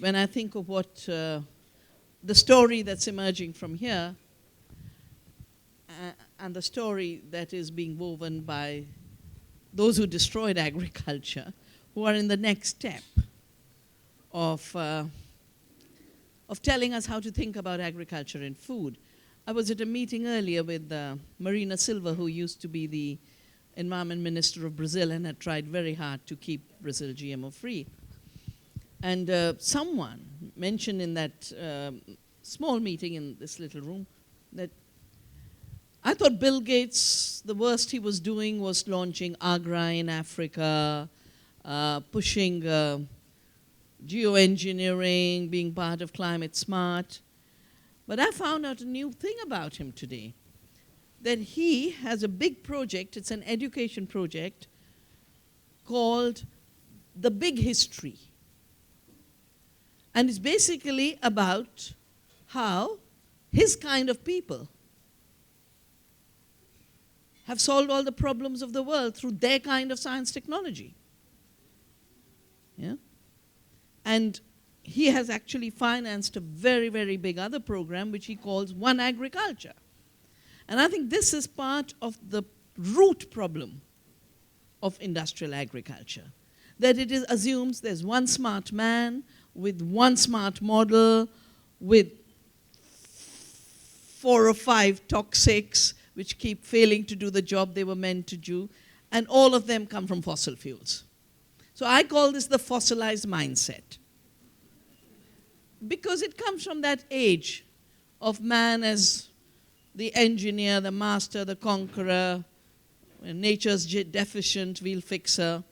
when I think of what the story that's emerging from here and the story that is being woven by those who destroyed agriculture, who are in the next step of telling us how to think about agriculture and food. I was at a meeting earlier with Marina Silva, who used to be the Environment Minister of Brazil and had tried very hard to keep Brazil GMO-free. And someone mentioned in that small meeting in this little room that I thought Bill Gates, the worst he was doing was launching Agra in Africa, pushing geoengineering, being part of Climate Smart. But I found out a new thing about him today, that he has a big project, it's an education project, called The Big History. And it's basically about how his kind of people have solved all the problems of the world through their kind of science technology. Yeah? And he has actually financed a very, very big other program which he calls One Agriculture. And I think this is part of the root problem of industrial agriculture, that it assumes there's one smart man with one smart model with 4 or 5 toxics which keep failing to do the job they were meant to do, and all of them come from fossil fuels. So I call this the fossilized mindset, because it comes from that age of man as the engineer, the master, the conqueror, nature's deficient, we'll fix her.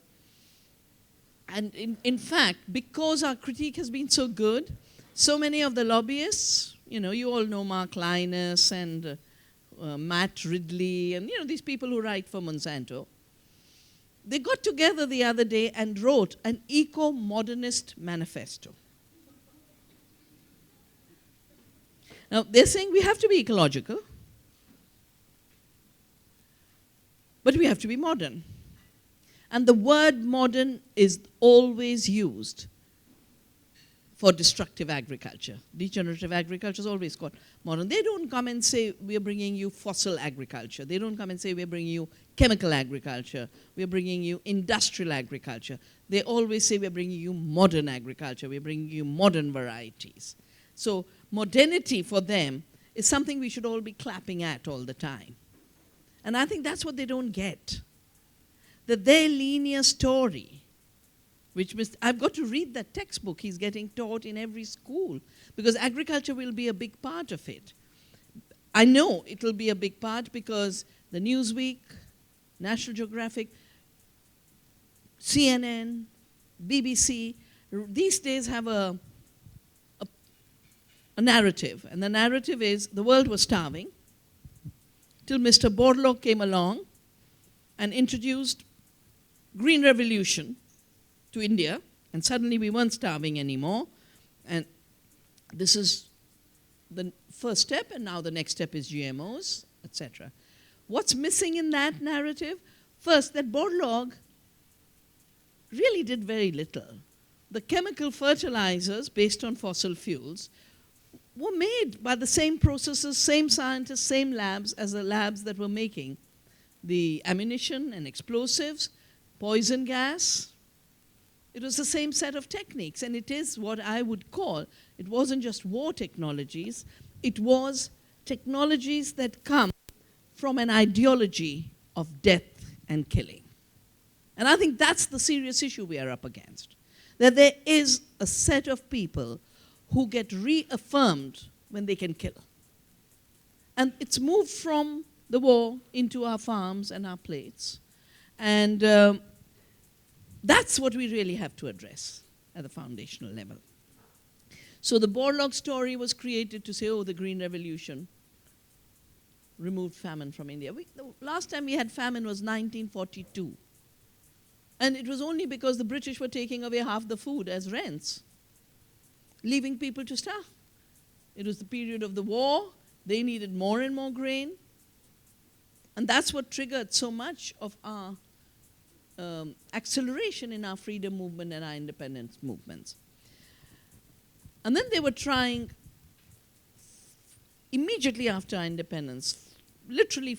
And in fact, because our critique has been so good, so many of the lobbyists, you all know Mark Linus and Matt Ridley, and these people who write for Monsanto, they got together the other day and wrote an eco-modernist manifesto. Now, they're saying we have to be ecological, but we have to be modern. And the word modern is always used for destructive agriculture. Degenerative agriculture is always called modern. They don't come and say, we're bringing you fossil agriculture. They don't come and say, we're bringing you chemical agriculture. We're bringing you industrial agriculture. They always say, we're bringing you modern agriculture. We're bringing you modern varieties. So modernity for them is something we should all be clapping at all the time. And I think that's what they don't get. That their linear story, which I've got to read that textbook he's getting taught in every school, because agriculture will be a big part of it. I know it will be a big part because the Newsweek, National Geographic, CNN, BBC, these days have a narrative. And the narrative is the world was starving till Mr. Borlaug came along and introduced Green Revolution to India, and suddenly we weren't starving anymore. And this is the first step, and now the next step is GMOs, etc. What's missing in that narrative? First, that Borlaug really did very little. The chemical fertilizers based on fossil fuels were made by the same processes, same scientists, same labs as the labs that were making the ammunition and explosives, poison gas. It was the same set of techniques, and it is what I would call, it wasn't just war technologies, it was technologies that come from an ideology of death and killing. And I think that's the serious issue we are up against, that there is a set of people who get reaffirmed when they can kill. And it's moved from the war into our farms and our plates. And that's what we really have to address at the foundational level. So the Borlaug story was created to say, oh, the Green Revolution removed famine from India. The last time we had famine was 1942. And it was only because the British were taking away half the food as rents, leaving people to starve. It was the period of the war. They needed more and more grain. And that's what triggered so much of our acceleration in our freedom movement and our independence movements. And then they were trying, immediately after our independence, literally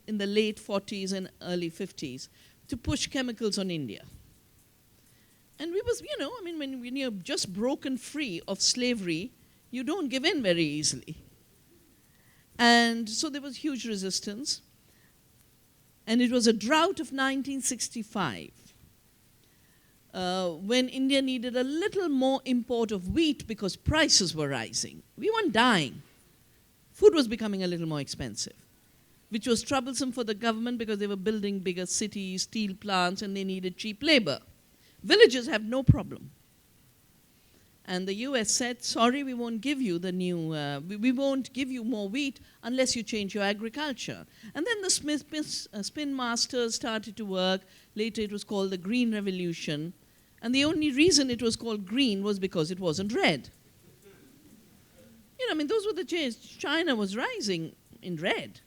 in the late 40s and early 50s, to push chemicals on India. And we was, when you're just broken free of slavery, you don't give in very easily. And so there was huge resistance. And it was a drought of 1965, when India needed a little more import of wheat because prices were rising. We weren't dying. Food was becoming a little more expensive, which was troublesome for the government because they were building bigger cities, steel plants, and they needed cheap labor. Villages have no problem. And the US said, sorry, we won't give you we won't give you more wheat unless you change your agriculture. And then the spin masters started to work. Later it was called the Green Revolution. And the only reason it was called green was because it wasn't red. Those were the changes. China was rising in red.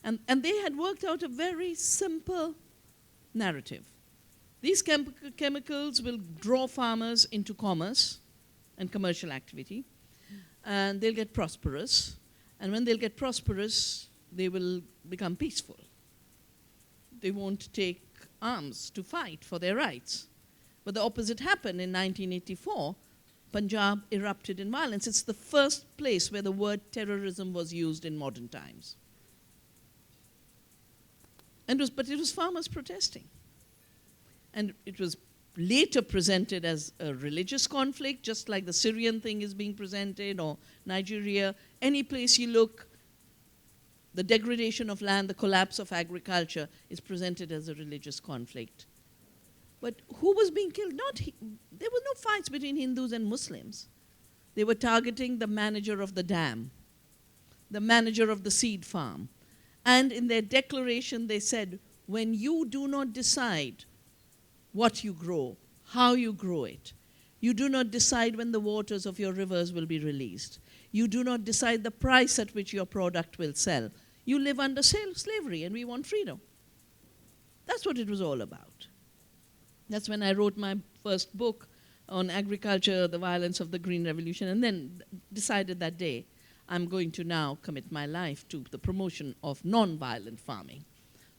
And they had worked out a very simple narrative. These chemicals will draw farmers into commerce and commercial activity, and they'll get prosperous. And when they'll get prosperous, they will become peaceful. They won't take arms to fight for their rights. But the opposite happened in 1984. Punjab erupted in violence. It's the first place where the word terrorism was used in modern times. But it was farmers protesting. And it was later presented as a religious conflict, just like the Syrian thing is being presented, or Nigeria. Any place you look, the degradation of land, the collapse of agriculture is presented as a religious conflict. But who was being killed? There were no fights between Hindus and Muslims. They were targeting the manager of the dam, the manager of the seed farm. And in their declaration they said, when you do not decide what you grow, how you grow it. You do not decide when the waters of your rivers will be released. You do not decide the price at which your product will sell. You live under slavery, and we want freedom. That's what it was all about. That's when I wrote my first book on agriculture, the violence of the Green Revolution, and then decided that day I'm going to now commit my life to the promotion of non-violent farming,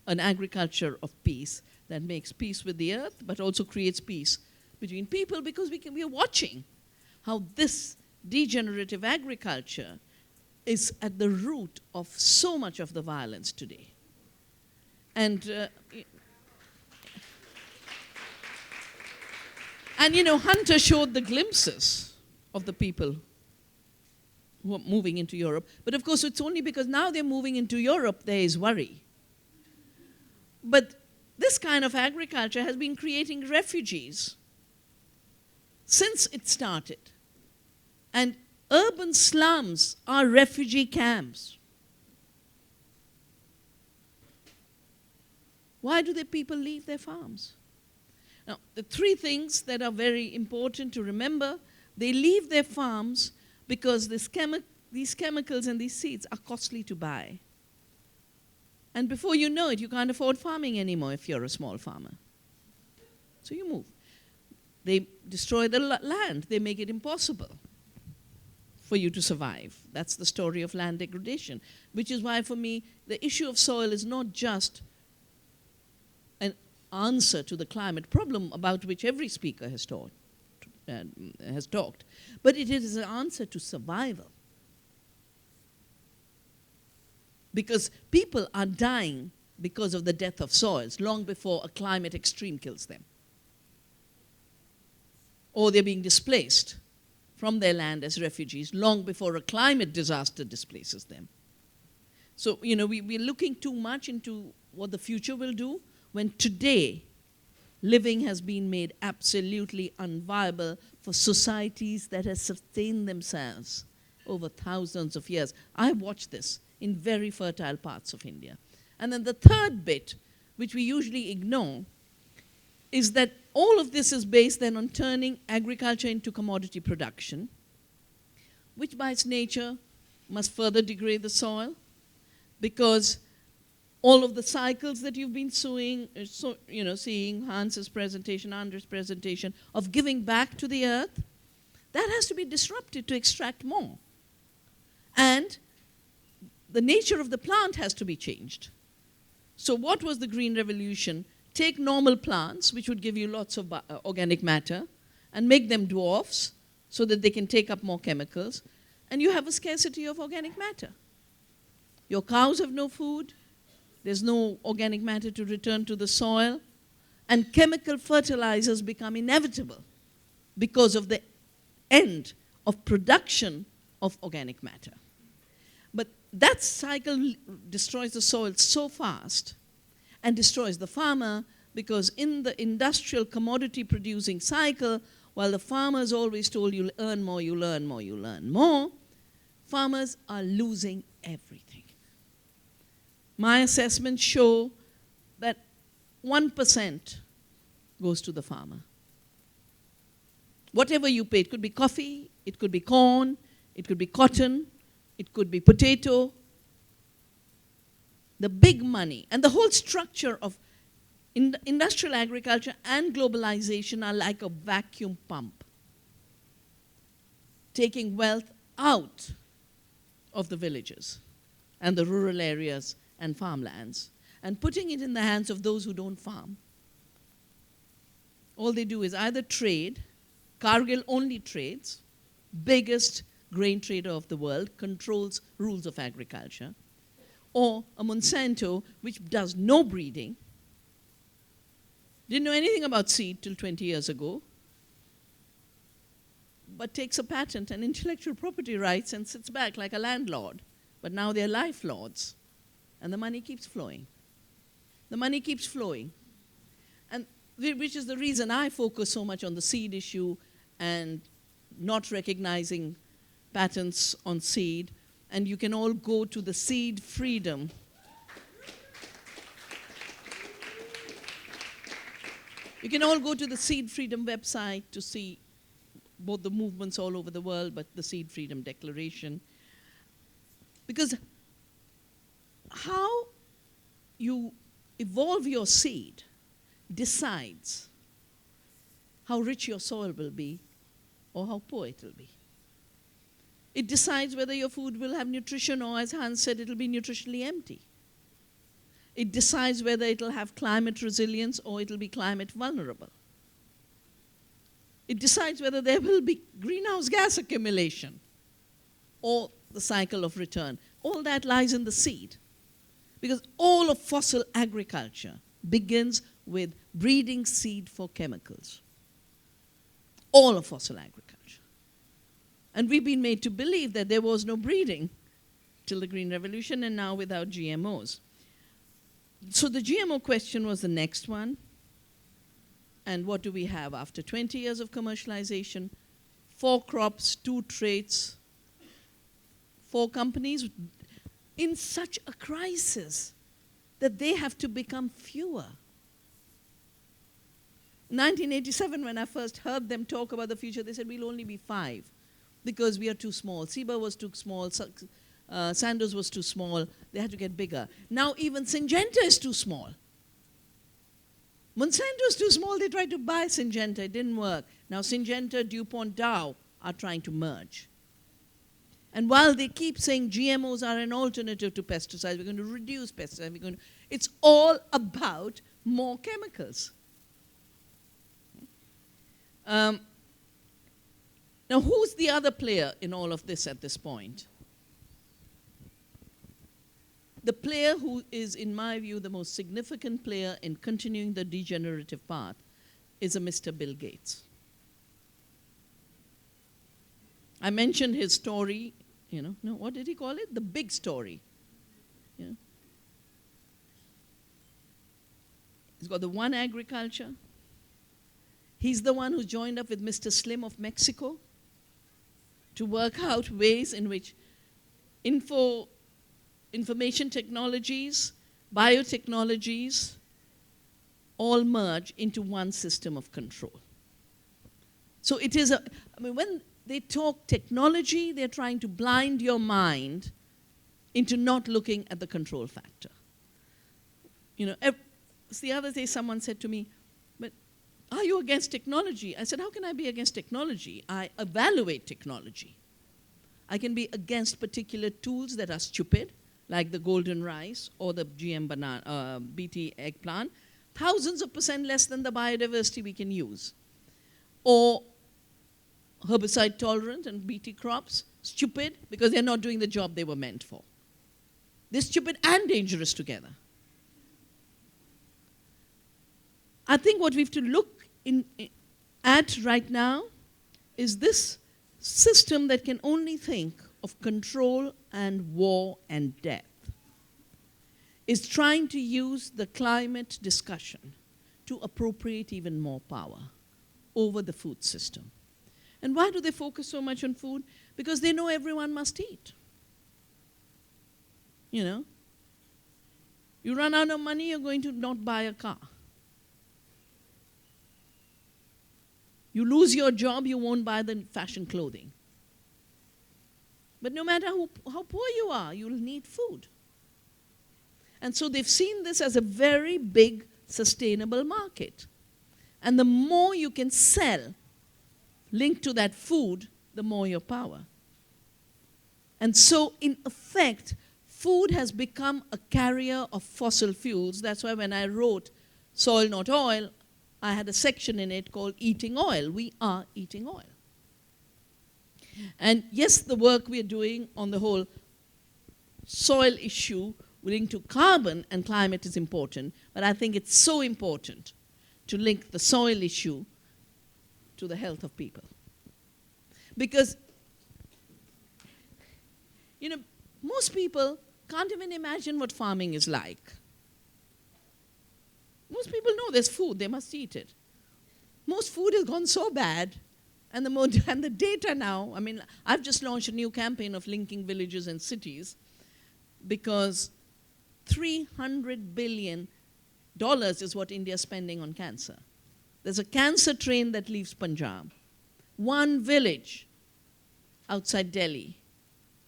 an agriculture of peace that makes peace with the earth, but also creates peace between people, because we are watching how this degenerative agriculture is at the root of so much of the violence today. And Hunter showed the glimpses of the people who are moving into Europe. But of course, it's only because now they're moving into Europe there is worry. But this kind of agriculture has been creating refugees since it started. And urban slums are refugee camps. Why do the people leave their farms? Now, the three things that are very important to remember: they leave their farms because these chemicals and these seeds are costly to buy. And before you know it, you can't afford farming anymore if you're a small farmer. So you move. They destroy the land. They make it impossible for you to survive. That's the story of land degradation, which is why, for me, the issue of soil is not just an answer to the climate problem about which every speaker has talked, but it is an answer to survival. Because people are dying because of the death of soils long before a climate extreme kills them. Or they're being displaced from their land as refugees long before a climate disaster displaces them. So, we're looking too much into what the future will do, when today living has been made absolutely unviable for societies that have sustained themselves over thousands of years. I watched this in very fertile parts of India. And then the third bit, which we usually ignore, is that all of this is based then on turning agriculture into commodity production, which by its nature must further degrade the soil, because all of the cycles that you've been seeing, Hans's presentation, Anders' presentation, of giving back to the earth, That has to be disrupted to extract more. And the nature of the plant has to be changed. So what was the Green Revolution? Take normal plants, which would give you lots of organic matter, and make them dwarfs so that they can take up more chemicals, and you have a scarcity of organic matter. Your cows have no food, there's no organic matter to return to the soil, and chemical fertilizers become inevitable because of the end of production of organic matter. But that cycle destroys the soil so fast and destroys the farmer, because in the industrial commodity producing cycle, while the farmers always told you'll earn more, you'll earn more, you'll earn more, farmers are losing everything. My assessments show that 1% goes to the farmer. Whatever you pay, it could be coffee, it could be corn, it could be cotton, it could be potato. The big money and the whole structure of industrial agriculture and globalization are like a vacuum pump, taking wealth out of the villages and the rural areas and farmlands and putting it in the hands of those who don't farm. All they do is either trade. Cargill only trades, biggest grain trader of the world, controls rules of agriculture, or a Monsanto, which does no breeding, didn't know anything about seed till 20 years ago, but takes a patent and intellectual property rights and sits back like a landlord. But now they're life lords, and the money keeps flowing. The money keeps flowing. And which is the reason I focus so much on the seed issue and not recognizing patents on seed. And you can all go to the Seed Freedom. You can all go to the Seed Freedom website to see both the movements all over the world, but the Seed Freedom Declaration. Because how you evolve your seed decides how rich your soil will be or how poor it will be. It decides whether your food will have nutrition, or as Hans said, it will be nutritionally empty. It decides whether it will have climate resilience or it will be climate vulnerable. It decides whether there will be greenhouse gas accumulation or the cycle of return. All that lies in the seed. Because all of fossil agriculture begins with breeding seed for chemicals. All of fossil agriculture. And we've been made to believe that there was no breeding till the Green Revolution, and now without GMOs. So the GMO question was the next one. And what do we have after 20 years of commercialization? 4 crops, 2 traits, 4 companies in such a crisis that they have to become fewer. In 1987, when I first heard them talk about the future, they said we'll only be 5 because we are too small. Ciba was too small, Sandoz was too small, they had to get bigger. Now even Syngenta is too small. Monsanto is too small, they tried to buy Syngenta, it didn't work. Now Syngenta, DuPont, Dow are trying to merge. And while they keep saying GMOs are an alternative to pesticides, we're going to reduce pesticides, it's all about more chemicals. Now, who's the other player in all of this at this point? The player who is, in my view, the most significant player in continuing the degenerative path is a Mr. Bill Gates. I mentioned his story, no, what did he call it? The big story. He's got the one agriculture. He's the one who joined up with Mr. Slim of Mexico to work out ways in which information technologies, biotechnologies, all merge into one system of control. So it is when they talk technology, they're trying to blind your mind into not looking at the control factor. The other day someone said to me, but are you against technology? I said, how can I be against technology? I evaluate technology. I can be against particular tools that are stupid, like the golden rice or the GM banana, BT eggplant, thousands of % less than the biodiversity we can use. Or herbicide tolerant and BT crops, stupid because they're not doing the job they were meant for. They're stupid and dangerous together. I think what we have to look at right now is this system that can only think of control and war and death is trying to use the climate discussion to appropriate even more power over the food system. And why do they focus so much on food? Because they know everyone must eat. You know? You run out of money, you're going to not buy a car. You lose your job, you won't buy the fashion clothing. But no matter how poor you are, you'll need food. And so they've seen this as a very big, sustainable market. And the more you can sell linked to that food, the more your power. And so, in effect, food has become a carrier of fossil fuels. That's why when I wrote Soil Not Oil, I had a section in it called Eating Oil. We are eating oil. And yes, the work we're doing on the whole soil issue linked to carbon and climate is important, but I think it's so important to link the soil issue to the health of people. Because, you know, most people can't even imagine what farming is like. Most people know there's food, they must eat it. Most food has gone so bad, and the data now, I mean, I've just launched a new campaign of linking villages and cities because $300 billion is what India is spending on cancer. There's a cancer train that leaves Punjab. One village outside Delhi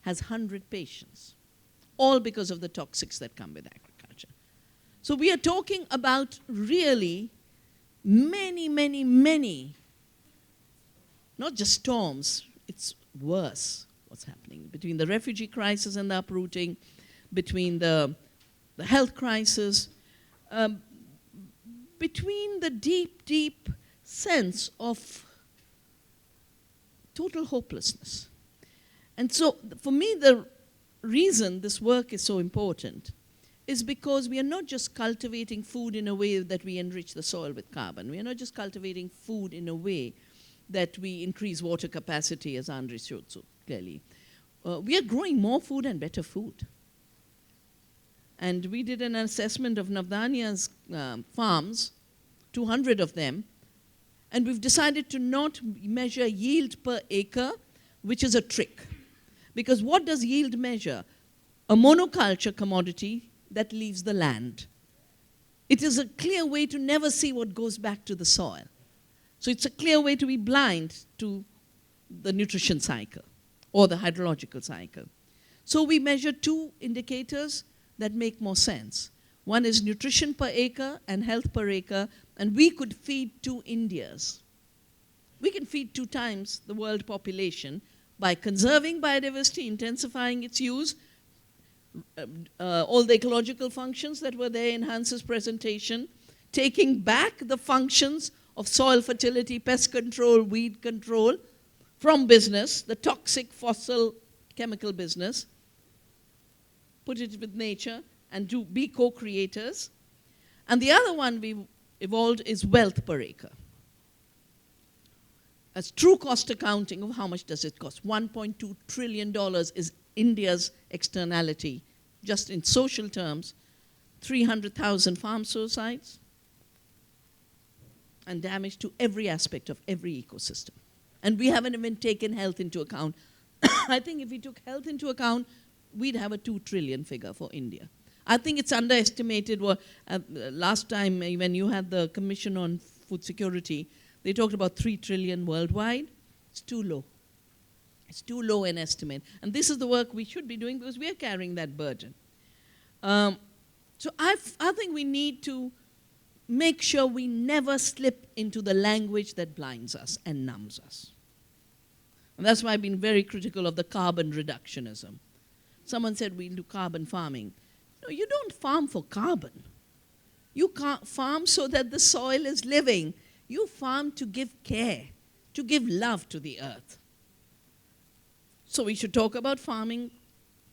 has 100 patients, all because of the toxics that come with agriculture. So we are talking about really many, not just storms, it's worse what's happening. Between the refugee crisis and the uprooting, between the health crisis, between the deep sense of total hopelessness. And so for me, the reason this work is so important is because we are not just cultivating food in a way that we enrich the soil with carbon. We are not just cultivating food in a way that we increase water capacity, as Andre showed so clearly. We are growing more food and better food. And we did an assessment of Navdania's farms, 200 of them, and we've decided to not measure yield per acre, which is a trick. Because what does yield measure? A monoculture commodity that leaves the land. It is a clear way to never see what goes back to the soil. So it's a clear way to be blind to the nutrition cycle or the hydrological cycle. So we measure two indicators that make more sense. One is nutrition per acre and health per acre, and we could feed 2 Indias. We can feed 2 times the world population by conserving biodiversity, intensifying its use, all the ecological functions that were there in Hans's presentation, taking back the functions of soil fertility, pest control, weed control from business, the toxic fossil chemical business, put it with nature, and be co-creators. And the other one we evolved is wealth per acre. As true cost accounting of how much does it cost. $1.2 trillion is India's externality, just in social terms, 300,000 farm suicides, and damage to every aspect of every ecosystem. And we haven't even taken health into account. I think if we took health into account, we'd have a 2 trillion figure for India. I think it's underestimated. Last time when you had the Commission on Food Security, they talked about 3 trillion worldwide. It's too low. It's too low an estimate. And this is the work we should be doing because we are carrying that burden. So I think we need to make sure we never slip into the language that blinds us and numbs us. And that's why I've been very critical of the carbon reductionism. Someone said we'll do carbon farming. No, you don't farm for carbon. You can't farm so that the soil is living. You farm to give care, to give love to the earth. So we should talk about farming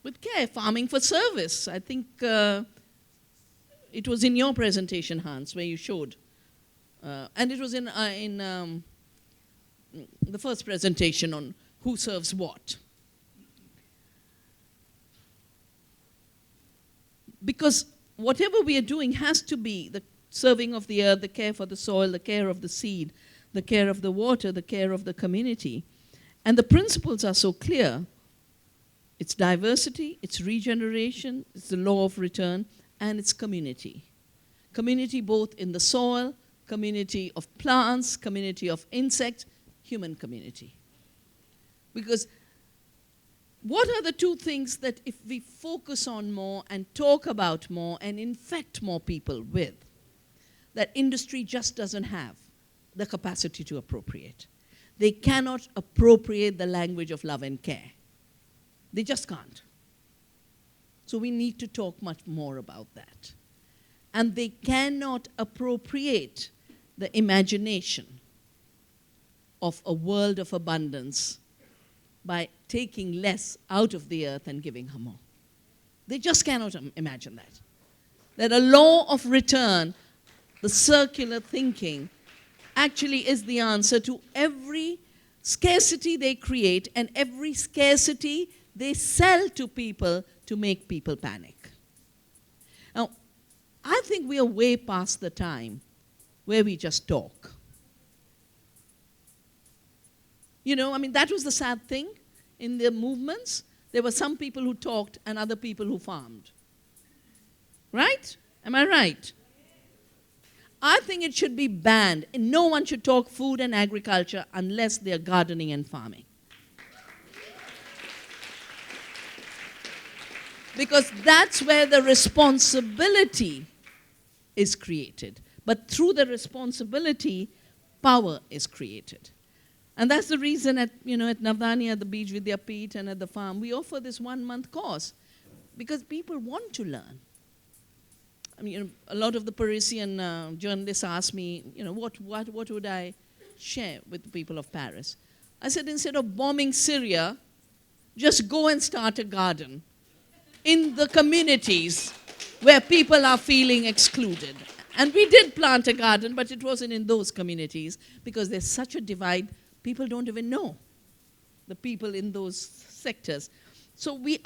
with care, farming for service. I think it was in your presentation, Hans, where you showed. And it was in the first presentation on who serves what. Because whatever we are doing has to be the serving of the earth, the care for the soil, the care of the seed, the care of the water, the care of the community. And the principles are so clear. It's diversity, it's regeneration, it's the law of return, and it's community. Community both in the soil, community of plants, community of insects, human community. Because what are the two things that if we focus on more and talk about more and infect more people with, that industry just doesn't have the capacity to appropriate? They cannot appropriate the language of love and care. They just can't. So we need to talk much more about that. And they cannot appropriate the imagination of a world of abundance by taking less out of the earth and giving her more. They just cannot imagine that. That a law of return, the circular thinking, actually is the answer to every scarcity they create and every scarcity they sell to people to make people panic. Now, I think we are way past the time where we just talk. You know, I mean, that was the sad thing in the movements. There were some people who talked and other people who farmed. Right? Am I right? I think it should be banned. No one should talk food and agriculture unless they're gardening and farming. Because that's where the responsibility is created. But through the responsibility, power is created. And that's the reason at Navdani, at the beach with their Pete and at the farm, we offer this 1-month course. Because people want to learn. I mean, a lot of the Parisian journalists ask me, what would I share with the people of Paris? I said, instead of bombing Syria, just go and start a garden in the communities where people are feeling excluded. And we did plant a garden, but it wasn't in those communities because there's such a divide, people don't even know the people in those sectors. So we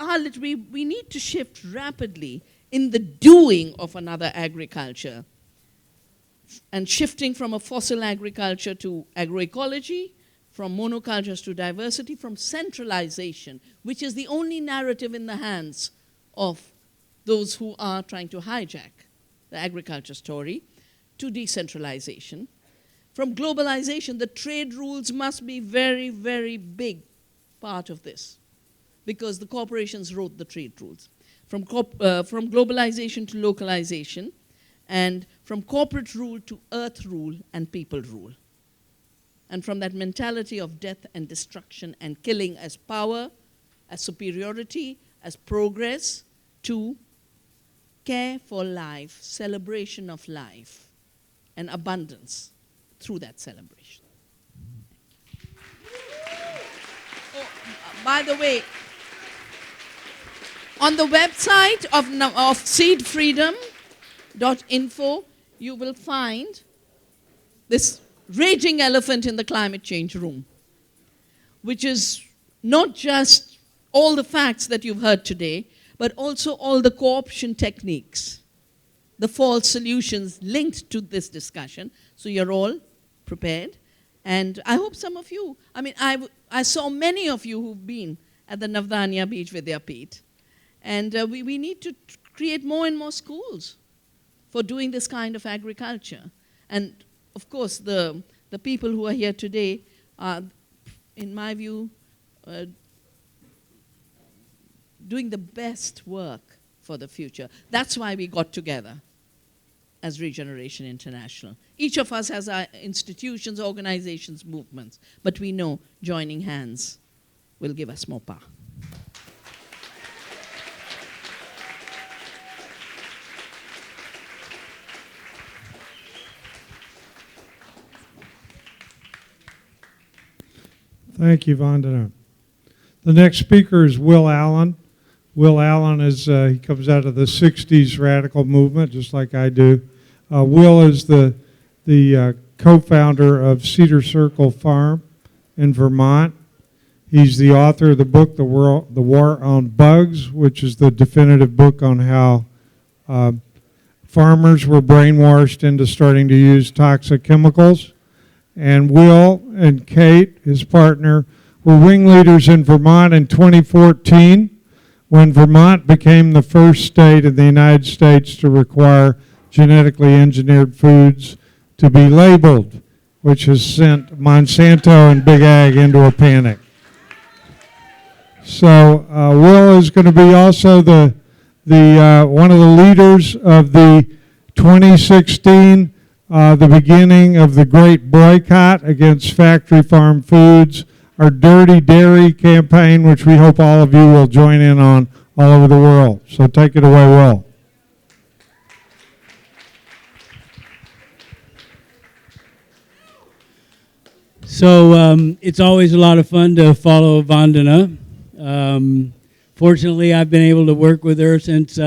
need to shift rapidly in the doing of another agriculture and shifting from a fossil agriculture to agroecology, from monocultures to diversity, from centralization, which is the only narrative in the hands of those who are trying to hijack the agriculture story, to decentralization. From globalization, the trade rules must be very, very big part of this because the corporations wrote the trade rules. From globalization to localization, and from corporate rule to earth rule and people rule. And from that mentality of death and destruction and killing as power, as superiority, as progress, to care for life, celebration of life, and abundance through that celebration. Oh, by the way, on the website of seedfreedom.info, you will find this raging elephant in the climate change room, which is not just all the facts that you've heard today, but also all the co-option techniques, the false solutions linked to this discussion. So you're all prepared. And I hope some of you, I saw many of you who've been at the Navdanya beach with their Pete. And we need to create more and more schools for doing this kind of agriculture. And of course, the people who are here today are, in my view, doing the best work for the future. That's why we got together. as Regeneration International. Each of us has our institutions, organizations, movements, but we know joining hands will give us more power. Thank you, Vandana. The next speaker is Will Allen. Will Allen is, he comes out of the 60s radical movement, just like I do. Will is the co-founder of Cedar Circle Farm in Vermont. He's the author of the book, The War on Bugs, which is the definitive book on how farmers were brainwashed into starting to use toxic chemicals. And Will and Kate, his partner, were ringleaders in Vermont in 2014 when Vermont became the first state in the United States to require genetically engineered foods to be labeled, which has sent Monsanto and Big Ag into a panic. So Will is going to be also the one of the leaders of the 2016 the beginning of the great boycott against factory farm foods, our Dirty Dairy campaign, which we hope all of you will join in on all over the world. So take it away, Will. So it's always a lot of fun to follow Vandana. Fortunately, I've been able to work with her since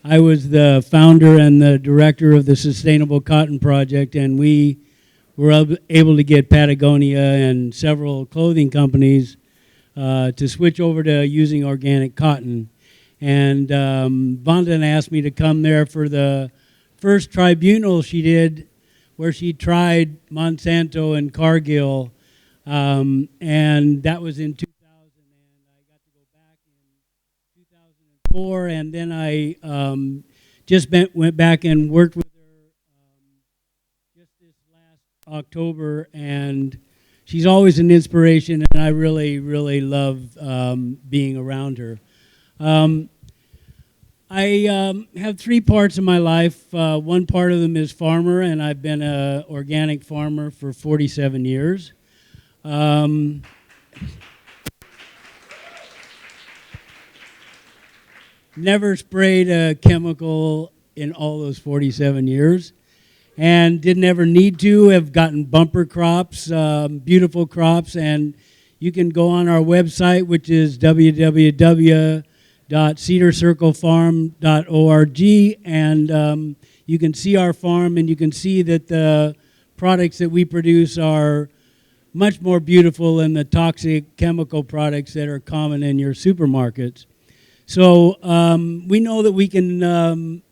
I was the founder and the director of the Sustainable Cotton Project, and we were able to get Patagonia and several clothing companies to switch over to using organic cotton. And Vandana asked me to come there for the first tribunal she did, where she tried Monsanto and Cargill, and that was in 2000, and I got to go back in 2004, and then I just went back and worked with her just this last October, and she's always an inspiration, and I really, really love being around her. I have three parts of my life. One part of them is farmer, and I've been an organic farmer for 47 years. Never sprayed a chemical in all those 47 years, and didn't ever need to. Have gotten bumper crops, beautiful crops, and you can go on our website, which is www.cedarcirclefarm.org, and you can see our farm, and you can see that the products that we produce are much more beautiful than the toxic chemical products that are common in your supermarkets. So we know that we can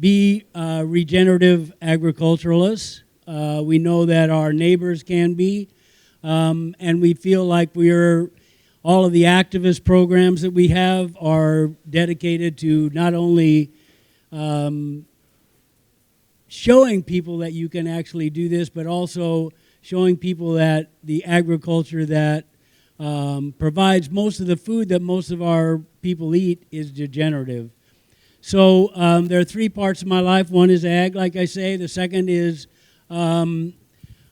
be regenerative agriculturalists. We know that our neighbors can be, and we feel like all of the activist programs that we have are dedicated to not only showing people that you can actually do this, but also showing people that the agriculture that provides most of the food that most of our people eat is degenerative. So there are three parts of my life. One is ag, like I say. The second is I'm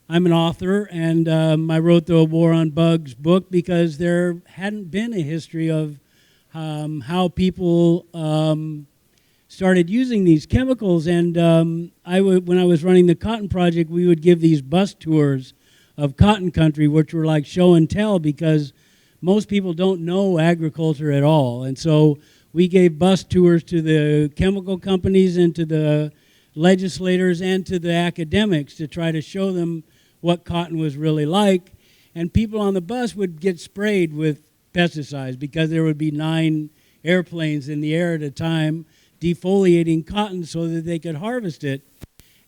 an author, and I wrote the War on Bugs book because there hadn't been a history of how people started using these chemicals. And when I was running the Cotton Project, we would give these bus tours of cotton country, which were like show and tell, because most people don't know agriculture at all. And so we gave bus tours to the chemical companies and to the legislators and to the academics to try to show them what cotton was really like. And people on the bus would get sprayed with pesticides because there would be 9 airplanes in the air at a time defoliating cotton so that they could harvest it.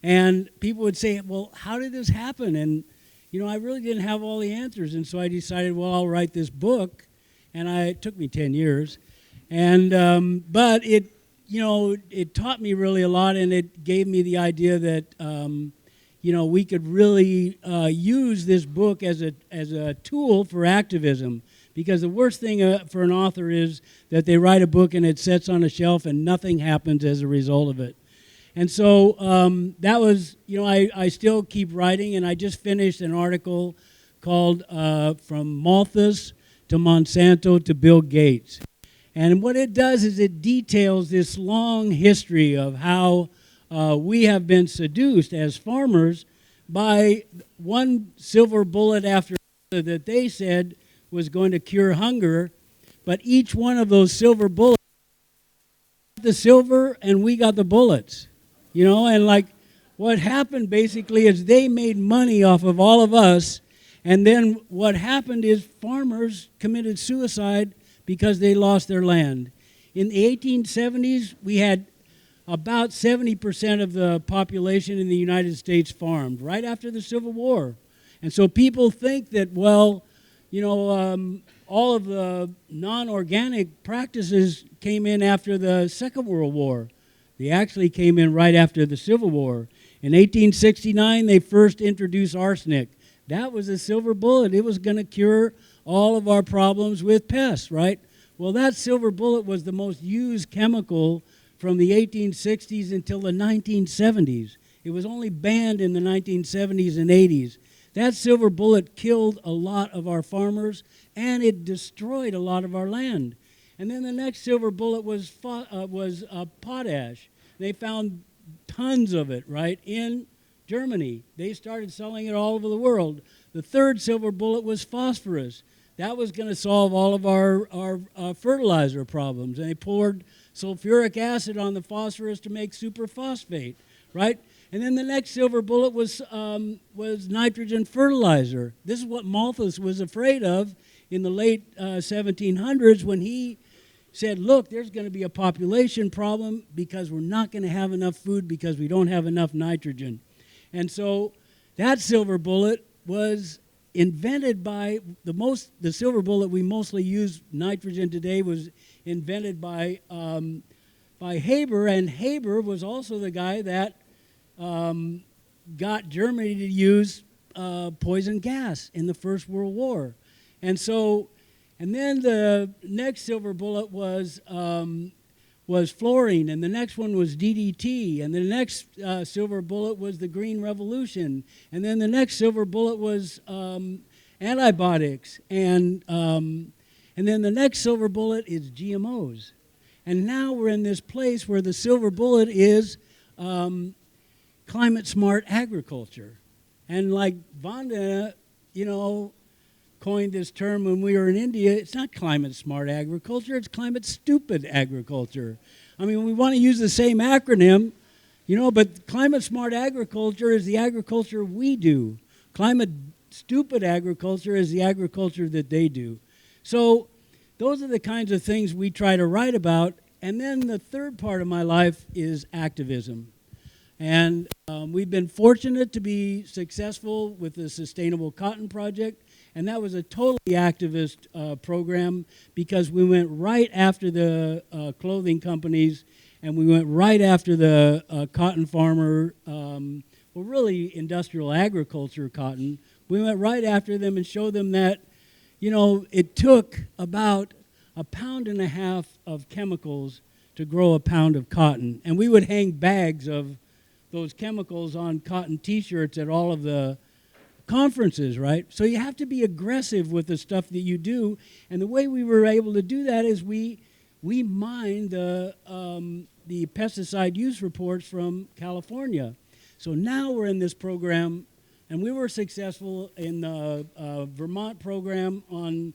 And people would say, well, how did this happen? And I really didn't have all the answers, and so I decided, well, I'll write this book, and it took me 10 years, and but it taught me really a lot, and it gave me the idea that we could really use this book as a tool for activism, because the worst thing for an author is that they write a book and it sits on a shelf and nothing happens as a result of it. And so that was, I still keep writing, and I just finished an article called From Malthus to Monsanto to Bill Gates. And what it does is it details this long history of how we have been seduced as farmers by one silver bullet after another that they said was going to cure hunger. But each one of those silver bullets, the silver and we got the bullets. And like what happened basically is they made money off of all of us. And then what happened is farmers committed suicide because they lost their land. In the 1870s, we had about 70% of the population in the United States farmed, right after the Civil War. And so people think that, well, all of the non-organic practices came in after the Second World War. They actually came in right after the Civil War. In 1869, they first introduced arsenic. That was a silver bullet. It was going to cure all of our problems with pests, right? Well, that silver bullet was the most used chemical from the 1860s until the 1970s. It was only banned in the 1970s and 80s. That silver bullet killed a lot of our farmers, and it destroyed a lot of our land. And then the next silver bullet was potash. They found tons of it, right, in Germany. They started selling it all over the world. The third silver bullet was phosphorus. That was going to solve all of our fertilizer problems. And they poured sulfuric acid on the phosphorus to make superphosphate, right? And then the next silver bullet was nitrogen fertilizer. This is what Malthus was afraid of in the late 1700s when he said, look, there's going to be a population problem because we're not going to have enough food because we don't have enough nitrogen. And so that silver bullet was invented by the silver bullet we mostly use nitrogen today was invented by Haber, and Haber was also the guy that got Germany to use poison gas in the First World War. And then the next silver bullet was fluorine, and the next one was DDT, and the next silver bullet was the Green Revolution, and then the next silver bullet was antibiotics, and then the next silver bullet is GMOs. And now we're in this place where the silver bullet is climate-smart agriculture. And like Vandana, coined this term when we were in India, it's not climate-smart agriculture, it's climate-stupid agriculture. I mean, we want to use the same acronym, but climate-smart agriculture is the agriculture we do. Climate-stupid agriculture is the agriculture that they do. So those are the kinds of things we try to write about. And then the third part of my life is activism. And we've been fortunate to be successful with the Sustainable Cotton Project. And that was a totally activist program because we went right after the clothing companies and we went right after the cotton farmer, really industrial agriculture cotton. We went right after them and showed them that, it took about 1.5 pounds of chemicals to grow a pound of cotton. And we would hang bags of those chemicals on cotton T-shirts at all of the conferences, right? So you have to be aggressive with the stuff that you do. And the way we were able to do that is we mined the pesticide use reports from California. So now we're in this program, and we were successful in the Vermont program on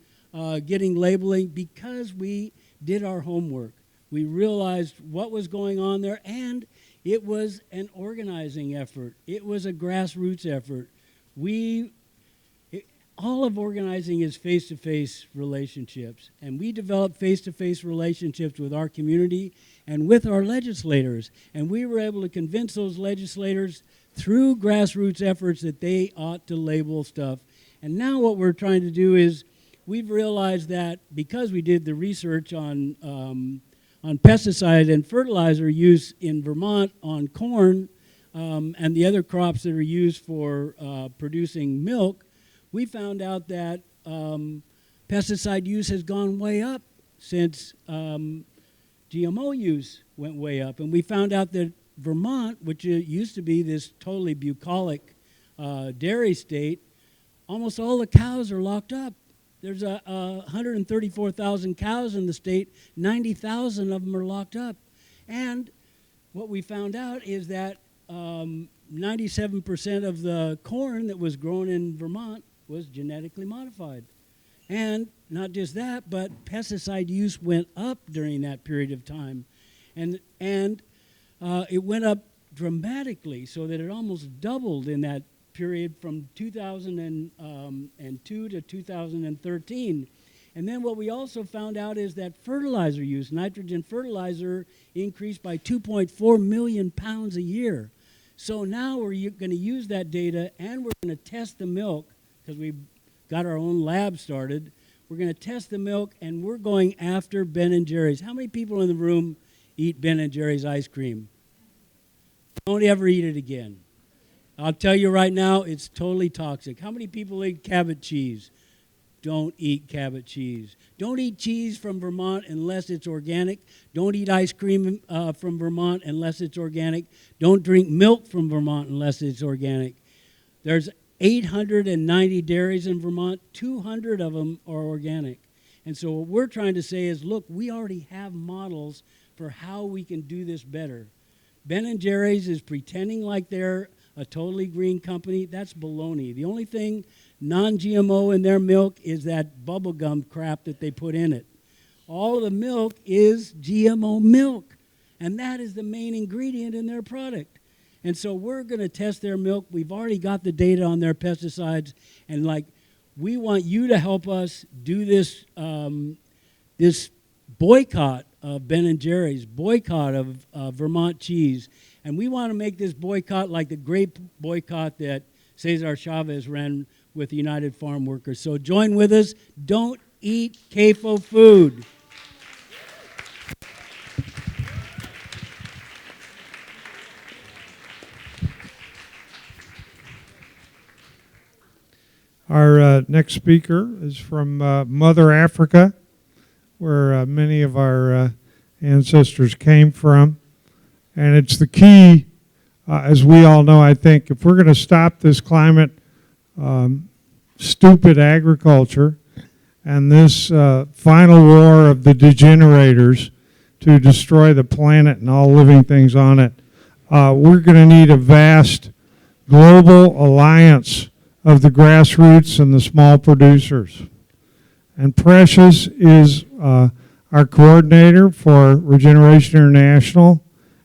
getting labeling because we did our homework. We realized what was going on there, and it was an organizing effort. It was a grassroots effort. All of organizing is face-to-face relationships, and we developed face-to-face relationships with our community and with our legislators, and we were able to convince those legislators through grassroots efforts that they ought to label stuff. And now what we're trying to do is we've realized that because we did the research on pesticide and fertilizer use in Vermont on corn, and the other crops that are used for producing milk, we found out that pesticide use has gone way up since GMO use went way up. And we found out that Vermont, which used to be this totally bucolic dairy state, almost all the cows are locked up. There's 134,000 cows in the state. 90,000 of them are locked up. And what we found out is that 97% of the corn that was grown in Vermont was genetically modified. And not just that, but pesticide use went up during that period of time. And it went up dramatically, so that it almost doubled in that period from 2002 to 2013. And then what we also found out is that fertilizer use, nitrogen fertilizer, increased by 2.4 million pounds a year. So now we're going to use that data, and we're going to test the milk, because we've got our own lab started. We're going to test the milk, and we're going after Ben & Jerry's. How many people in the room eat Ben & Jerry's ice cream? Don't ever eat it again. I'll tell you right now, it's totally toxic. How many people eat Cabot cheese? Don't eat Cabot cheese. Don't eat cheese from Vermont unless it's organic. Don't eat ice cream from Vermont unless it's organic. Don't drink milk from Vermont unless it's organic. There's 890 dairies in Vermont. 200 of them are organic. And so what we're trying to say is, look, we already have models for how we can do this better. Ben & Jerry's is pretending like they're a totally green company. That's baloney. The only thing non-GMO in their milk is that bubblegum crap that they put in it. All of the milk is GMO milk, and that is the main ingredient in their product. And so we're going to test their milk. We've already got the data on their pesticides, and we want you to help us do this this boycott of Ben & Jerry's, boycott of Vermont cheese. And we want to make this boycott like the great boycott that Cesar Chavez ran with the United Farm Workers. So join with us. Don't eat CAFO food. Our next speaker is from Mother Africa, where many of our ancestors came from. And it's the key, as we all know, I think, if we're going to stop this climate stupid agriculture and this final war of the degenerators to destroy the planet and all living things on it, we're going to need a vast global alliance of the grassroots and the small producers. And Precious is our coordinator for Regeneration International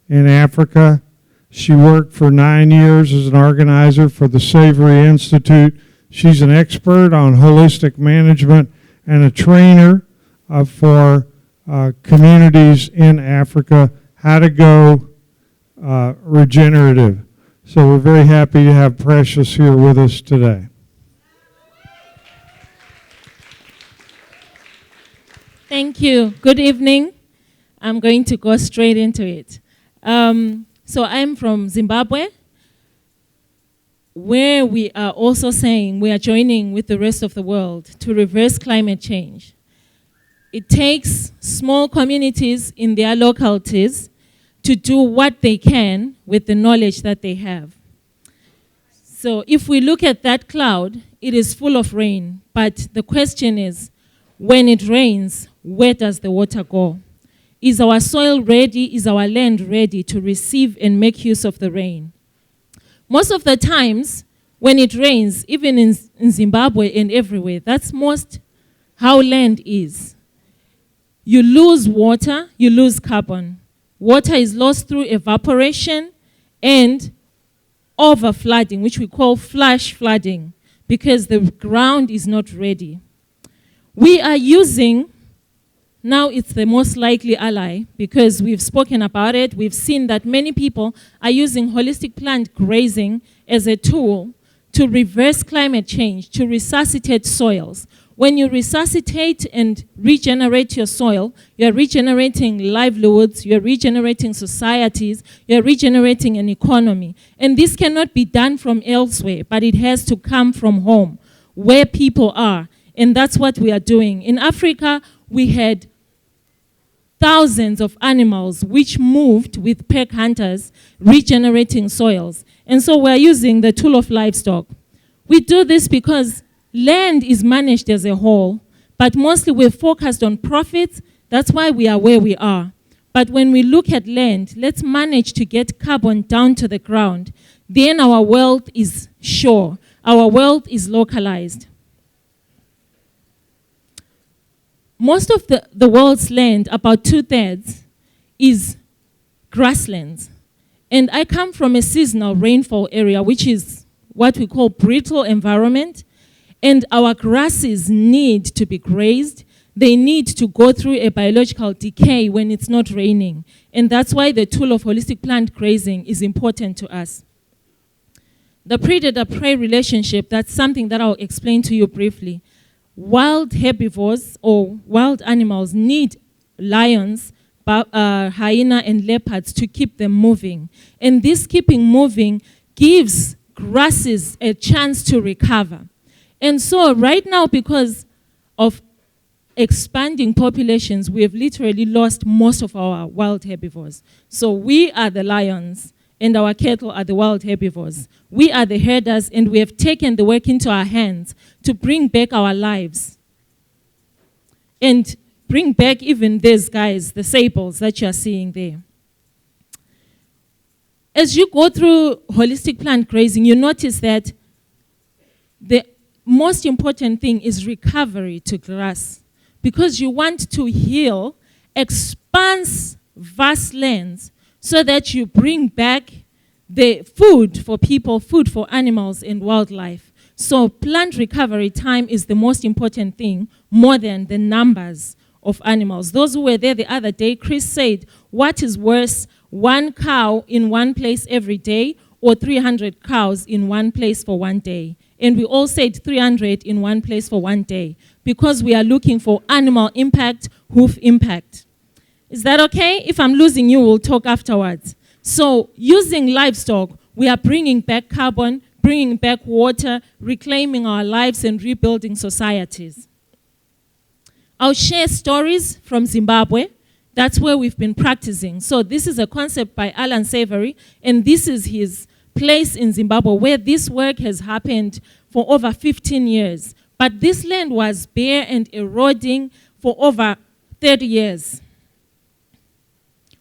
in Africa. She worked for 9 years as an organizer for the Savory Institute. She's an expert on holistic management and a trainer for communities in Africa how to go regenerative. So we're very happy to have Precious here with us today. Thank you. Good evening. I'm going to go straight into it. So I'm from Zimbabwe, where we are also saying we are joining with the rest of the world to reverse climate change. It takes small communities in their localities to do what they can with the knowledge that they have. So if we look at that cloud, it is full of rain. But the question is, when it rains, where does the water go? Is our soil ready? Is our land ready to receive and make use of the rain? Most of the times, when it rains, even in Zimbabwe and everywhere, that's most how land is. You lose water, you lose carbon. Water is lost through evaporation and overflooding, which we call flash flooding, because the ground is not ready. We are using, now it's the most likely ally, because we've spoken about it. We've seen that many people are using holistic plant grazing as a tool to reverse climate change, to resuscitate soils. When you resuscitate and regenerate your soil, you're regenerating livelihoods, you're regenerating societies, you're regenerating an economy. And this cannot be done from elsewhere, but it has to come from home, where people are. And that's what we are doing. In Africa, we had thousands of animals which moved with pack hunters, regenerating soils. And so we're using the tool of livestock. We do this because land is managed as a whole, but mostly we're focused on profits. That's why we are where we are. But when we look at land, let's manage to get carbon down to the ground. Then our wealth is sure. Our wealth is localized. Most of the world's land, about 2/3, is grasslands. And I come from a seasonal rainfall area, which is what we call brittle environment. And our grasses need to be grazed. They need to go through a biological decay when it's not raining. And that's why the tool of holistic plant grazing is important to us. The predator-prey relationship, that's something that I'll explain to you briefly. Wild herbivores or wild animals need lions, hyena, and leopards to keep them moving. And this keeping moving gives grasses a chance to recover. And so right now, because of expanding populations, we have literally lost most of our wild herbivores. So we are the lions, and our cattle are the wild herbivores. We are the herders, and we have taken the work into our hands to bring back our lives. And bring back even these guys, the sables that you are seeing there. As you go through holistic plant grazing, you notice that the most important thing is recovery to grass. Because you want to heal, expanse vast lands so that you bring back the food for people, food for animals and wildlife. So plant recovery time is the most important thing, more than the numbers of animals. Those who were there the other day, Chris said, what is worse, 1 cow in one place every day or 300 cows in one place for one day? And we all said 300 in one place for one day because we are looking for animal impact, hoof impact. Is that okay? If I'm losing you, we'll talk afterwards. So using livestock, we are bringing back carbon, bringing back water, reclaiming our lives and rebuilding societies. I'll share stories from Zimbabwe. That's where we've been practicing. So this is a concept by Alan Savory, and this is his place in Zimbabwe where this work has happened for over 15 years. But this land was bare and eroding for over 30 years.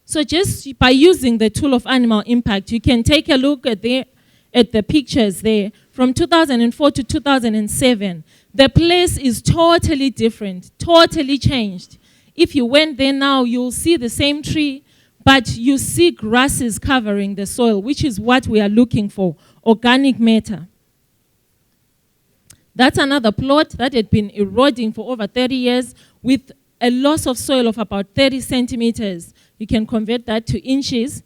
So just by using the tool of animal impact, you can take a look at the pictures there. From 2004 to 2007, the place is totally different, totally changed. If you went there now, you'll see the same tree, but you see grasses covering the soil, which is what we are looking for, organic matter. That's another plot that had been eroding for over 30 years with a loss of soil of about 30 centimeters. You can convert that to inches.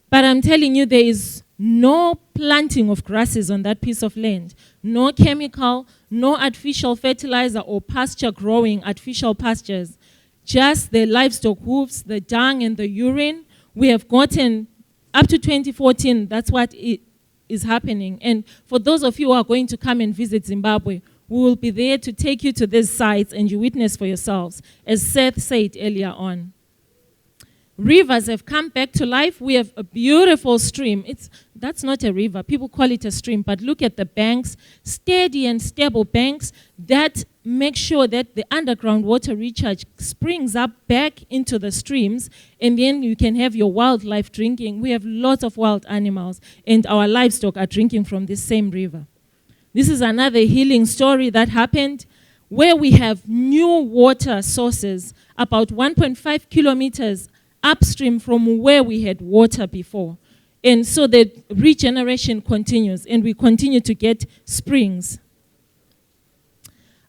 But I'm telling you, there is no planting of grasses on that piece of land. No chemical, no artificial fertilizer or pasture growing artificial pastures. Just the livestock hoofs, the dung and the urine. We have gotten, up to 2014, that's what is happening. And for those of you who are going to come and visit Zimbabwe, we will be there to take you to these sites and you witness for yourselves, as Seth said earlier on. Rivers have come back to life. We have a beautiful stream. That's not a river. People call it a stream. But look at the banks, steady and stable banks that make sure that the underground water recharge springs up back into the streams, and then you can have your wildlife drinking. We have lots of wild animals, and our livestock are drinking from this same river. This is another healing story that happened where we have new water sources about 1.5 kilometers upstream from where we had water before. And so the regeneration continues, and we continue to get springs.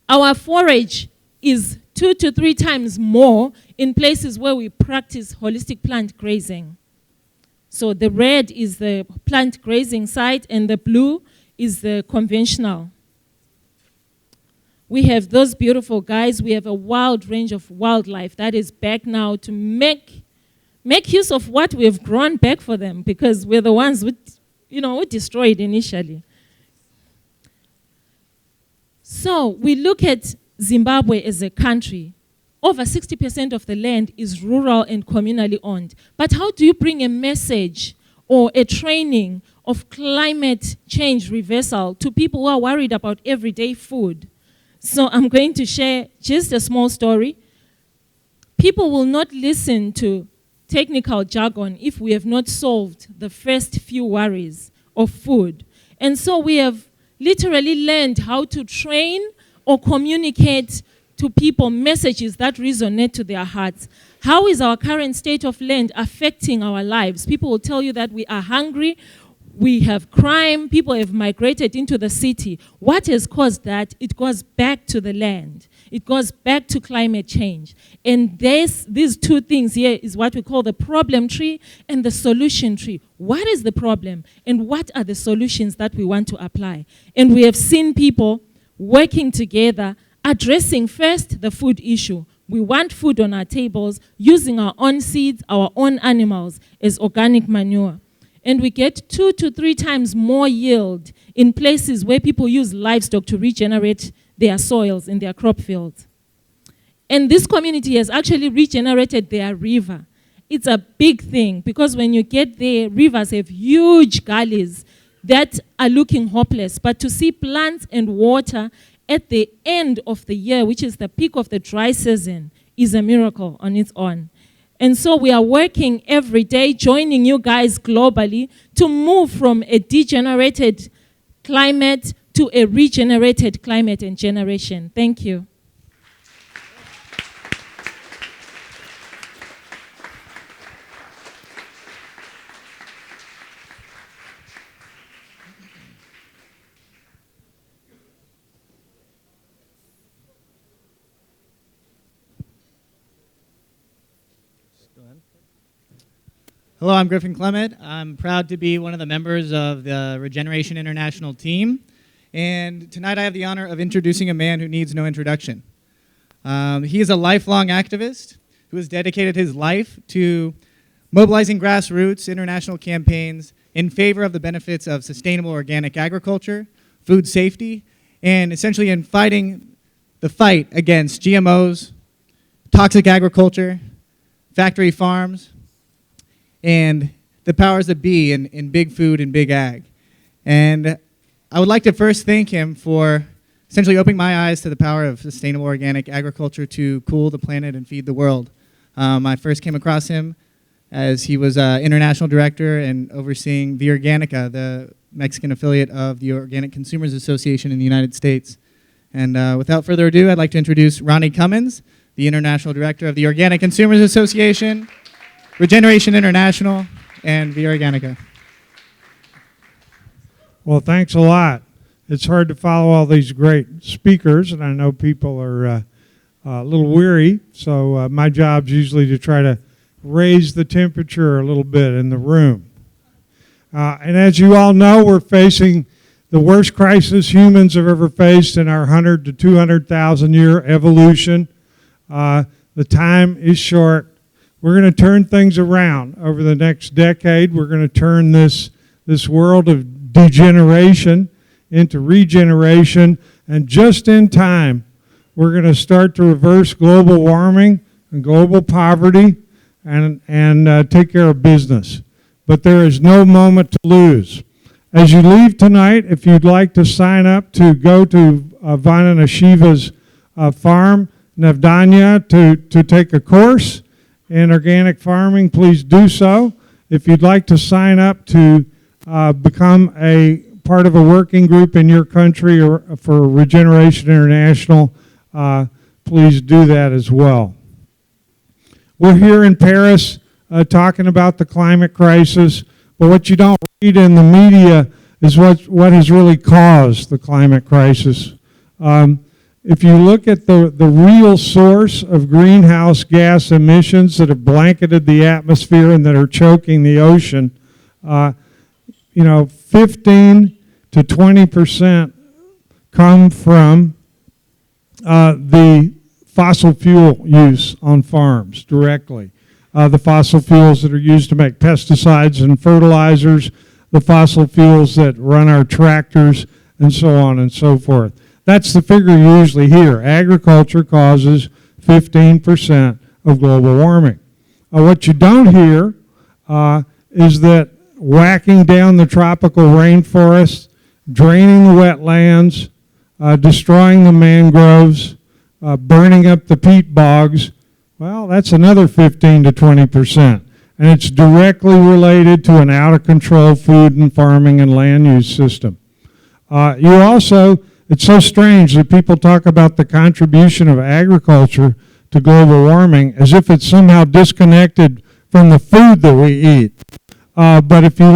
Our forage is 2 to 3 times more in places where we practice holistic plant grazing. So the red is the plant grazing site, and the blue is the conventional. We have those beautiful guys. We have a wild range of wildlife that is back now to make use of what we have grown back for them, because we're the ones who destroyed initially. So we look at Zimbabwe as a country. over 60% of the land is rural and communally owned. But how do you bring a message or a training of climate change reversal to people who are worried about everyday food? So I'm going to share just a small story. People will not listen to technical jargon if we have not solved the first few worries of food. And so we have literally learned how to train or communicate to people messages that resonate to their hearts. How is our current state of land affecting our lives? People will tell you that we are hungry, we have crime, people have migrated into the city. What has caused that? It goes back to the land. It goes back to climate change. And these two things here is what we call the problem tree and the solution tree. What is the problem and what are the solutions that we want to apply? And we have seen people working together, addressing first the food issue. We want food on our tables, using our own seeds, our own animals as organic manure. And we get 2 to 3 times more yield in places where people use livestock to regenerate their soils in their crop fields. And this community has actually regenerated their river. It's a big thing because when you get there, rivers have huge gullies that are looking hopeless. But to see plants and water at the end of the year, which is the peak of the dry season, is a miracle on its own. And so we are working every day, joining you guys globally to move from a degenerated climate to a regenerated climate and generation. Thank you. Hello, I'm Griffin Clement. I'm proud to be one of the members of the Regeneration International team. And tonight I have the honor of introducing a man who needs no introduction. He is a lifelong activist who has dedicated his life to mobilizing grassroots international campaigns in favor of the benefits of sustainable organic agriculture, food safety, and essentially in fighting the fight against GMOs, toxic agriculture, factory farms, and the powers that be in big food and big ag. And I would like to first thank him for essentially opening my eyes to the power of sustainable organic agriculture to cool the planet and feed the world. I first came across him as he was international director and overseeing the Organica, the Mexican affiliate of the Organic Consumers Association in the United States. And without further ado, I'd like to introduce Ronnie Cummins, the international director of the Organic Consumers Association, Regeneration International, and the Organica. Well, thanks a lot. It's hard to follow all these great speakers, and I know people are a little weary, so my job's usually to try to raise the temperature a little bit in the room. And as you all know, we're facing the worst crisis humans have ever faced in our 100 to 200,000 year evolution. The time is short. We're going to turn things around over the next decade. We're going to turn this world of degeneration into regeneration, and just in time, we're going to start to reverse global warming and global poverty and take care of business. But there is no moment to lose. As you leave tonight, if you'd like to sign up to go to Vandana Shiva's farm, Vandana, to take a course in organic farming, please do so. If you'd like to sign up to become a part of a working group in your country or for Regeneration International, please do that as well. We're here in Paris talking about the climate crisis, but what you don't read in the media is what has really caused the climate crisis. If you look at the real source of greenhouse gas emissions that have blanketed the atmosphere and that are choking the ocean, 15 to 20% come from the fossil fuel use on farms directly. The fossil fuels that are used to make pesticides and fertilizers, the fossil fuels that run our tractors, and so on and so forth. That's the figure you usually hear. Agriculture causes 15% of global warming. What you don't hear is that whacking down the tropical rainforests, draining the wetlands, destroying the mangroves, burning up the peat bogs, well, that's another 15 to 20%. And it's directly related to an out-of-control food and farming and land use system. It's so strange that people talk about the contribution of agriculture to global warming as if it's somehow disconnected from the food that we eat. But if you